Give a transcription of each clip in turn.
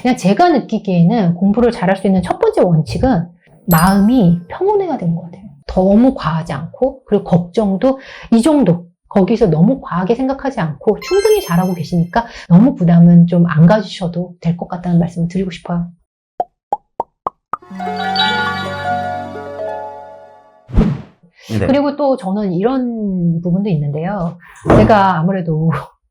그냥 제가 느끼기에는 공부를 잘할 수 있는 첫 번째 원칙은 마음이 평온해야 되는 것 같아요. 너무 과하지 않고, 그리고 걱정도 이 정도, 거기서 너무 과하게 생각하지 않고 충분히 잘하고 계시니까 너무 부담은 좀 안 가지셔도 될 것 같다는 말씀을 드리고 싶어요. 네. 그리고 또 저는 이런 부분도 있는데요. 제가 아무래도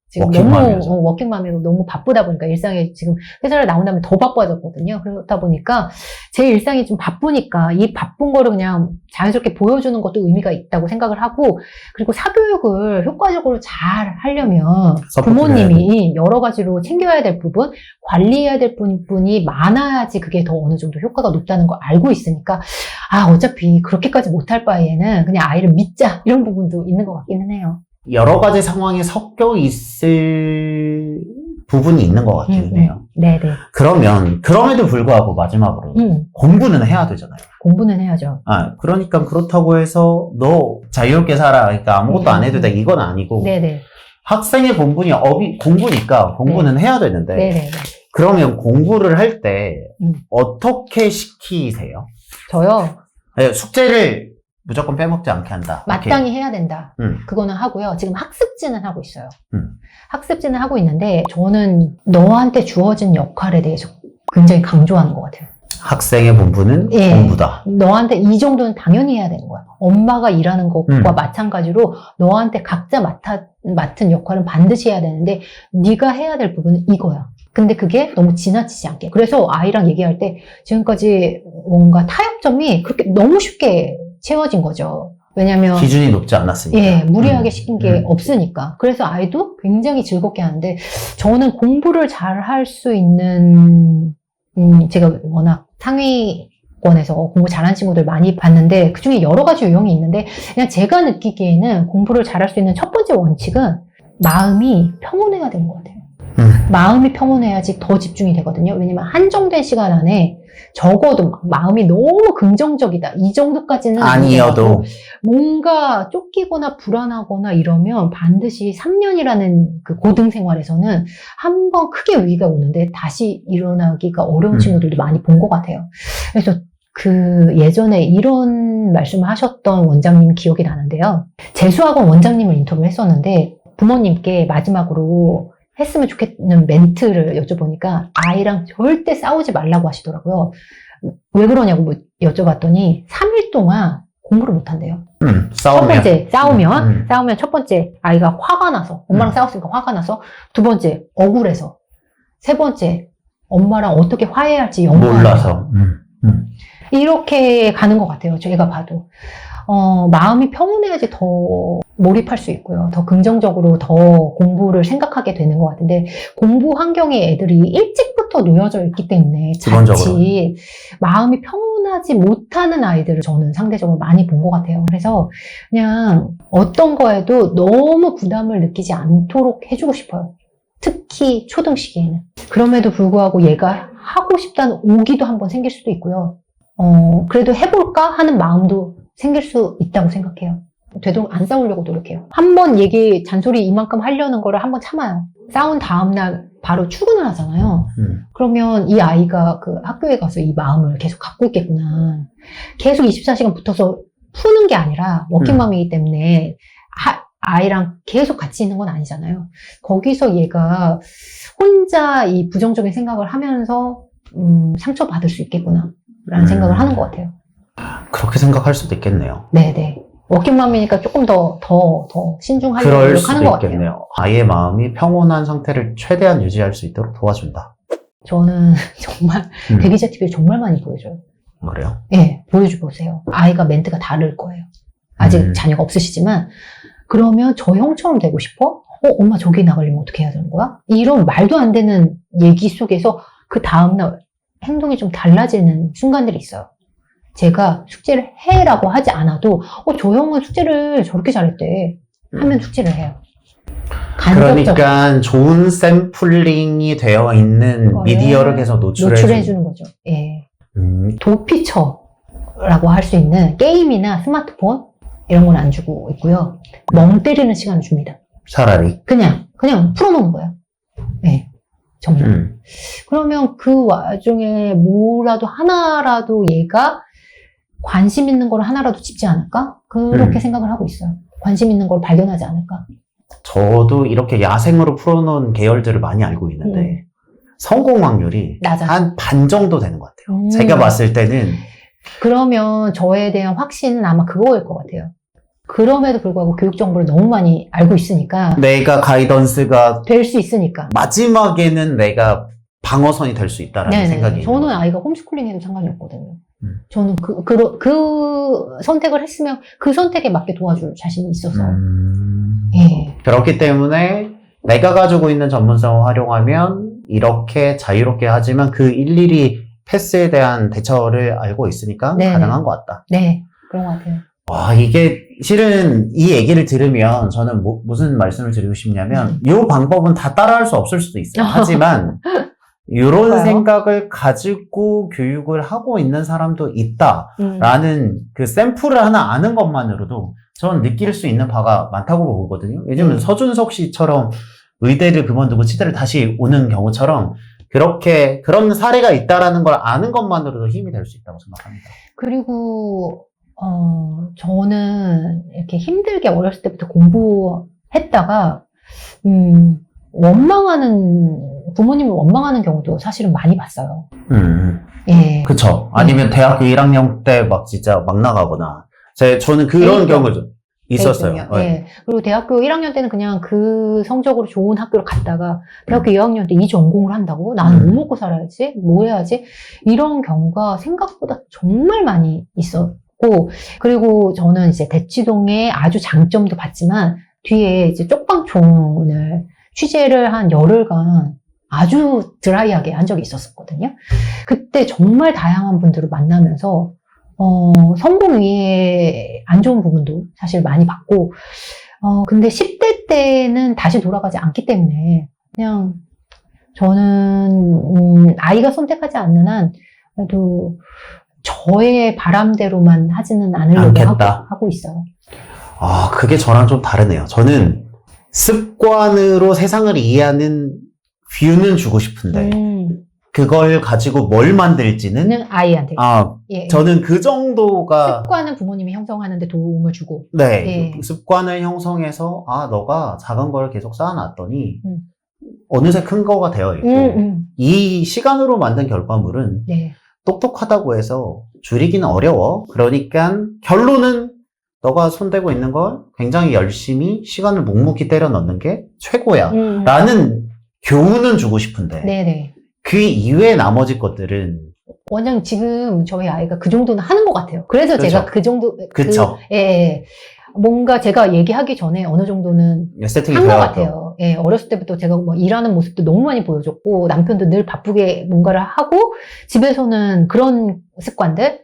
지금 워킹맘이죠. 너무 워킹맘이고 너무 바쁘다 보니까 일상에 지금 회사를 나온 다음에 더 바빠졌거든요. 그러다 보니까 제 일상이 좀 바쁘니까 이 바쁜 거를 그냥 자연스럽게 보여주는 것도 의미가 있다고 생각을 하고, 그리고 사교육을 효과적으로 잘 하려면 부모님이 여러 가지로 챙겨야 될 부분, 관리해야 될 부분이 많아야지 그게 더 어느 정도 효과가 높다는 걸 알고 있으니까 어차피 그렇게까지 못할 바에는 그냥 아이를 믿자, 이런 부분도 있는 것 같기는 해요. 여러 가지 상황이 섞여 있을 부분이 있는 것 같긴 해요. 네네. 그러면, 그럼에도 불구하고 마지막으로 공부는 해야 되잖아요. 공부는 해야죠. 그러니까 그렇다고 해서 너 자유롭게 살아, 그러니까 아무것도 안 해도 돼, 이건 아니고. 네네. 학생의 본분이 공부니까 공부는 해야 되는데. 네네. 그러면 공부를 할 때 어떻게 시키세요? 저요? 네, 숙제를 무조건 빼먹지 않게 한다. 마땅히 해야 된다. 그거는 하고요. 지금 학습지는 하고 있어요. 학습지는 하고 있는데 저는 너한테 주어진 역할에 대해서 굉장히 강조하는 것 같아요. 학생의 본분은 공부다. 너한테 이 정도는 당연히 해야 되는 거야. 엄마가 일하는 것과 마찬가지로 너한테 각자 맡은 역할은 반드시 해야 되는데 네가 해야 될 부분은 이거야. 근데 그게 너무 지나치지 않게. 그래서 아이랑 얘기할 때 지금까지 뭔가 타협점이 그렇게 너무 쉽게 채워진 거죠. 왜냐면 기준이 높지 않았으니까. 무리하게 시킨 게 없으니까. 그래서 아이도 굉장히 즐겁게 하는데 저는 공부를 잘 할 수 있는 제가 워낙 상위권에서 공부 잘하는 친구들 많이 봤는데 그중에 여러 가지 유형이 있는데 그냥 제가 느끼기에는 공부를 잘할 수 있는 첫 번째 원칙은 마음이 평온해야 되는 것 같아요. 마음이 평온해야지 더 집중이 되거든요. 왜냐면 한정된 시간 안에 적어도 마음이 너무 긍정적이다, 이 정도까지는 아니어도 뭔가 쫓기거나 불안하거나 이러면 반드시 3년이라는 그 고등 생활에서는 한번 크게 위기가 오는데 다시 일어나기가 어려운 친구들도 많이 본 것 같아요. 그래서 그 예전에 이런 말씀을 하셨던 원장님 기억이 나는데요. 재수학원 원장님을 인터뷰를 했었는데 부모님께 마지막으로 했으면 좋겠는 멘트를 여쭤보니까 아이랑 절대 싸우지 말라고 하시더라고요. 왜 그러냐고 여쭤봤더니 3일 동안 공부를 못 한대요. 싸우면. 첫 번째, 싸우면 첫 번째, 아이가 화가 나서, 엄마랑 싸웠으니까 화가 나서, 두 번째, 억울해서, 세 번째, 엄마랑 어떻게 화해할지 몰라서. 이렇게 가는 것 같아요. 제가 봐도. 마음이 평온해야지 더 몰입할 수 있고요. 더 긍정적으로 더 공부를 생각하게 되는 것 같은데 공부 환경에 애들이 일찍부터 놓여져 있기 때문에 자칫 마음이 평온하지 못하는 아이들을 저는 상대적으로 많이 본 것 같아요. 그래서 그냥 어떤 거에도 너무 부담을 느끼지 않도록 해주고 싶어요. 특히 초등 시기에는. 그럼에도 불구하고 얘가 하고 싶다는 오기도 한번 생길 수도 있고요. 그래도 해볼까 하는 마음도 생길 수 있다고 생각해요. 되도록 안 싸우려고 노력해요. 한번 잔소리 이만큼 하려는 거를 한번 참아요. 싸운 다음날 바로 출근을 하잖아요. 그러면 이 아이가 그 학교에 가서 이 마음을 계속 갖고 있겠구나. 계속 24시간 붙어서 푸는 게 아니라 워킹맘이기 때문에 아이랑 계속 같이 있는 건 아니잖아요. 거기서 얘가 혼자 이 부정적인 생각을 하면서 상처받을 수 있겠구나 라는 생각을 하는 것 같아요. 그렇게 생각할 수도 있겠네요. 네네. 워킹맘이니까 조금 더 신중하려고 그럴 노력하는 수도 것 있겠네요. 같아요. 아이의 마음이 평온한 상태를 최대한 유지할 수 있도록 도와준다. 저는 정말 대기자 TV를 정말 많이 보여줘요. 그래요? 네, 보여주세요. 아이가 멘트가 다를 거예요. 아직 자녀가 없으시지만 그러면 저 형처럼 되고 싶어? 엄마 저기 나가려면 어떻게 해야 되는 거야? 이런 말도 안 되는 얘기 속에서 그 다음날 행동이 좀 달라지는 순간들이 있어요. 제가 숙제를 해라고 하지 않아도 저 형은 숙제를 저렇게 잘했대 하면 숙제를 해요. 그러니까 좋은 샘플링이 되어 있는 미디어를 계속 노출해주는 거죠. 예. 도피처라고 할 수 있는 게임이나 스마트폰 이런 건 안 주고 있고요. 멍 때리는 시간을 줍니다. 차라리 그냥 풀어놓는 거예요. 예. 정말. 그러면 그 와중에 뭐라도 하나라도 얘가 관심 있는 걸 하나라도 집지 않을까? 그렇게 생각을 하고 있어요. 관심 있는 걸 발견하지 않을까? 저도 이렇게 야생으로 풀어놓은 계열들을 많이 알고 있는데 성공 확률이 낮아. 한 반 정도 되는 것 같아요. 제가 봤을 때는 그러면 저에 대한 확신은 아마 그거일 것 같아요. 그럼에도 불구하고 교육 정보를 너무 많이 알고 있으니까 내가 가이던스가 될 수 있으니까. 마지막에는 내가 방어선이 될 수 있다라는 네네. 생각이 저는 있는 거죠. 아이가 홈스쿨링 해도 상관이 없거든요. 저는 그 선택을 했으면 그 선택에 맞게 도와줄 자신이 있어서. 예. 그렇기 때문에 내가 가지고 있는 전문성을 활용하면 이렇게 자유롭게 하지만 그 일일이 패스에 대한 대처를 알고 있으니까 네네. 가능한 것 같다. 네. 그런 것 같아요. 와, 이게 실은 이 얘기를 들으면 저는 무슨 말씀을 드리고 싶냐면 이 방법은 다 따라할 수 없을 수도 있어요. 하지만 이런 그럴까요? 생각을 가지고 교육을 하고 있는 사람도 있다라는 그 샘플을 하나 아는 것만으로도 저는 느낄 수 있는 바가 많다고 보거든요. 요즘은 서준석 씨처럼 의대를 그만두고 치대를 다시 오는 경우처럼 그런 사례가 있다라는 걸 아는 것만으로도 힘이 될 수 있다고 생각합니다. 그리고 저는 이렇게 힘들게 어렸을 때부터 공부했다가 부모님을 원망하는 경우도 사실은 많이 봤어요. 예. 그쵸. 아니면 대학교 1학년 때 막 진짜 막 나가거나. 저는 그런 경우도 있었어요. 예. 그리고 대학교 1학년 때는 그냥 그 성적으로 좋은 학교를 갔다가 대학교 2학년 때 이 전공을 한다고? 나는 뭐 먹고 살아야지? 뭐 해야지? 이런 경우가 생각보다 정말 많이 있었고, 그리고 저는 이제 대치동의 아주 장점도 봤지만 뒤에 이제 쪽방촌을 취재를 한 열흘간 아주 드라이하게 한 적이 있었거든요. 그때 정말 다양한 분들을 만나면서 성공 위에 안 좋은 부분도 사실 많이 봤고, 근데 10대 때는 다시 돌아가지 않기 때문에, 그냥, 저는, 아이가 선택하지 않는 한, 그래도, 저의 바람대로만 하지는 않으려고 하고 있어요. 아, 그게 저랑 좀 다르네요. 저는 습관으로 세상을 이해하는 뷰는 주고 싶은데, 그걸 가지고 뭘 만들지는 아이한테. 예. 저는 그 정도가 습관은 부모님이 형성하는데 도움을 주고. 네. 예. 습관을 형성해서 너가 작은 걸 계속 쌓아놨더니 어느새 큰 거가 되어 있고 이 시간으로 만든 결과물은 똑똑하다고 해서 줄이기는 어려워. 그러니까 결론은 너가 손대고 있는 걸 굉장히 열심히 시간을 묵묵히 때려 넣는 게 최고야. 라는 교훈은 주고 싶은데 네네. 그 이외의 나머지 것들은 원장님 지금 저희 아이가 그 정도는 하는 것 같아요. 그래서 그렇죠. 제가 그 정도 그쵸. 뭔가 제가 얘기하기 전에 어느 정도는 세팅이 한 것 되어왔죠. 같아요. 예, 어렸을 때부터 제가 뭐 일하는 모습도 너무 많이 보여줬고 남편도 늘 바쁘게 뭔가를 하고 집에서는 그런 습관들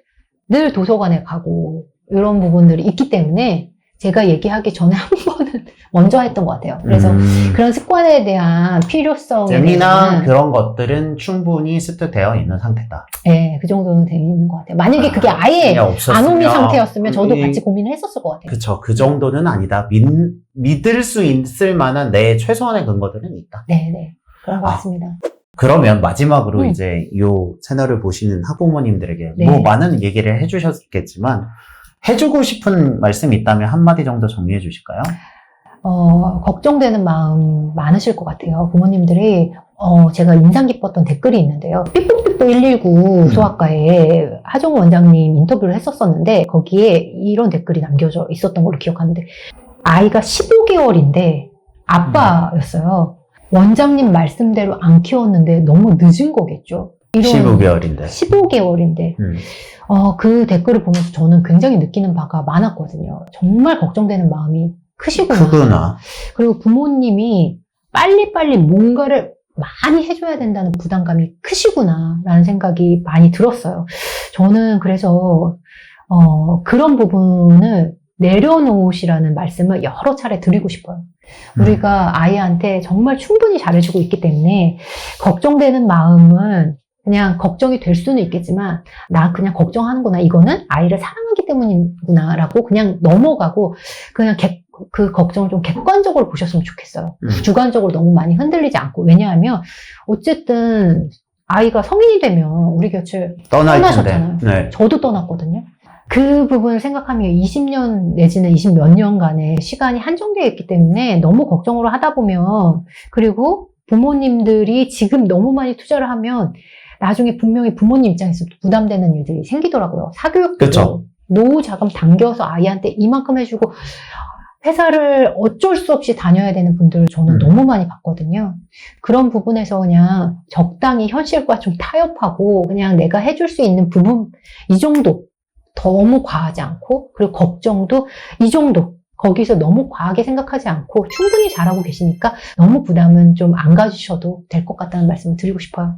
늘 도서관에 가고 이런 부분들이 있기 때문에 제가 얘기하기 전에 한 번은 먼저 했던 것 같아요. 그래서 그런 습관에 대한 필요성에 재미나 그런 것들은 충분히 습득되어 있는 상태다. 네, 그 정도는 되어 있는 것 같아요. 만약에 그게 아예 아노미 상태였으면 저도 같이 고민을 했었을 것 같아요. 그쵸. 그 정도는 아니다. 믿을 수 있을 만한 내 최소한의 근거들은 있다. 네네. 그런 것 같습니다. 그러면 마지막으로 이제 이 채널을 보시는 학부모님들에게 네. 뭐 많은 얘기를 해주셨겠지만 해주고 싶은 말씀이 있다면 한마디 정도 정리해 주실까요? 걱정되는 마음 많으실 것 같아요. 부모님들이, 제가 인상 깊었던 댓글이 있는데요. 삐뽀삐뽀 119 소아과에 하정우 원장님 인터뷰를 했었었는데, 거기에 이런 댓글이 남겨져 있었던 걸로 기억하는데, 아이가 15개월인데, 아빠였어요. 원장님 말씀대로 안 키웠는데 너무 늦은 거겠죠. 15개월인데. 15개월인데. 그 댓글을 보면서 저는 굉장히 느끼는 바가 많았거든요. 정말 걱정되는 마음이 크시구나. 그리고 부모님이 빨리빨리 뭔가를 많이 해줘야 된다는 부담감이 크시구나라는 생각이 많이 들었어요. 저는 그래서 그런 부분을 내려놓으시라는 말씀을 여러 차례 드리고 싶어요. 우리가 아이한테 정말 충분히 잘해주고 있기 때문에 걱정되는 마음은 그냥 걱정이 될 수는 있겠지만 나 그냥 걱정하는구나. 이거는 아이를 사랑하기 때문이구나 라고 그냥 넘어가고 그냥 그 걱정을 좀 객관적으로 보셨으면 좋겠어요. 주관적으로 너무 많이 흔들리지 않고. 왜냐하면 어쨌든 아이가 성인이 되면 우리 곁을 떠나셨잖아요. 네. 저도 떠났거든요. 그 부분을 생각하면 20년 내지는 20 몇 년간의 시간이 한정되어 있기 때문에 너무 걱정을 하다 보면, 그리고 부모님들이 지금 너무 많이 투자를 하면 나중에 분명히 부모님 입장에서 부담되는 일들이 생기더라고요. 사교육도 그쵸. 노후 자금 당겨서 아이한테 이만큼 해주고 회사를 어쩔 수 없이 다녀야 되는 분들을 저는 너무 많이 봤거든요. 그런 부분에서 그냥 적당히 현실과 좀 타협하고 그냥 내가 해줄 수 있는 부분 이 정도, 너무 과하지 않고, 그리고 걱정도 이 정도, 거기서 너무 과하게 생각하지 않고 충분히 잘하고 계시니까 너무 부담은 좀 안 가지셔도 될 것 같다는 말씀을 드리고 싶어요.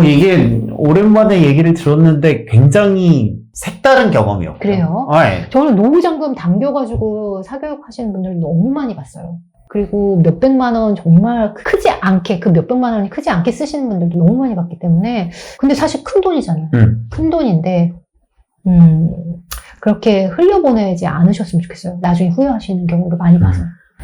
이게 오랜만에 얘기를 들었는데 굉장히 색다른 경험이었고요. 그래요? 네. 저는 노후잔금 당겨가지고 사교육 하시는 분들 너무 많이 봤어요. 그리고 몇백만 원 정말 크지 않게, 그 몇백만 원이 크지 않게 쓰시는 분들도 너무 많이 봤기 때문에. 근데 사실 큰 돈이잖아요. 큰 돈인데 그렇게 흘려보내지 않으셨으면 좋겠어요. 나중에 후회하시는 경우를 많이 봐서.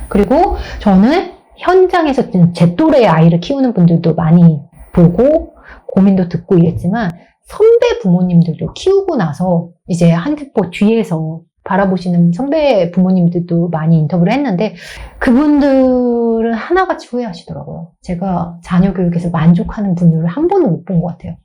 그리고 저는 현장에서 제 또래의 아이를 키우는 분들도 많이 보고 고민도 듣고 이랬지만, 선배 부모님들도 키우고 나서 이제 한 템포 뒤에서 바라보시는 선배 부모님들도 많이 인터뷰를 했는데, 그분들은 하나같이 후회하시더라고요. 제가 자녀 교육에서 만족하는 분들을 한 번은 못 본 것 같아요.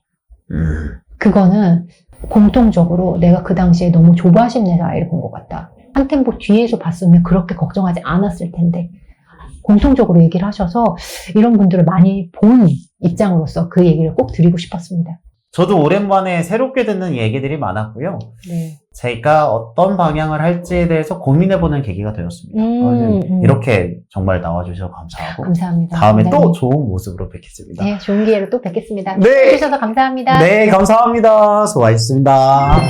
그거는 공통적으로 내가 그 당시에 너무 조바심 내서 아이를 본 것 같다. 한 템포 뒤에서 봤으면 그렇게 걱정하지 않았을 텐데. 공통적으로 얘기를 하셔서 이런 분들을 많이 본 입장으로서 그 얘기를 꼭 드리고 싶었습니다. 저도 오랜만에 새롭게 듣는 얘기들이 많았고요. 네. 제가 어떤 방향을 할지에 대해서 고민해보는 계기가 되었습니다. 이렇게 정말 나와주셔서 감사하고 감사합니다. 다음에 또 좋은 모습으로 뵙겠습니다. 네, 좋은 기회로 또 뵙겠습니다. 네. 해주셔서 감사합니다. 네, 감사합니다. 수고하셨습니다.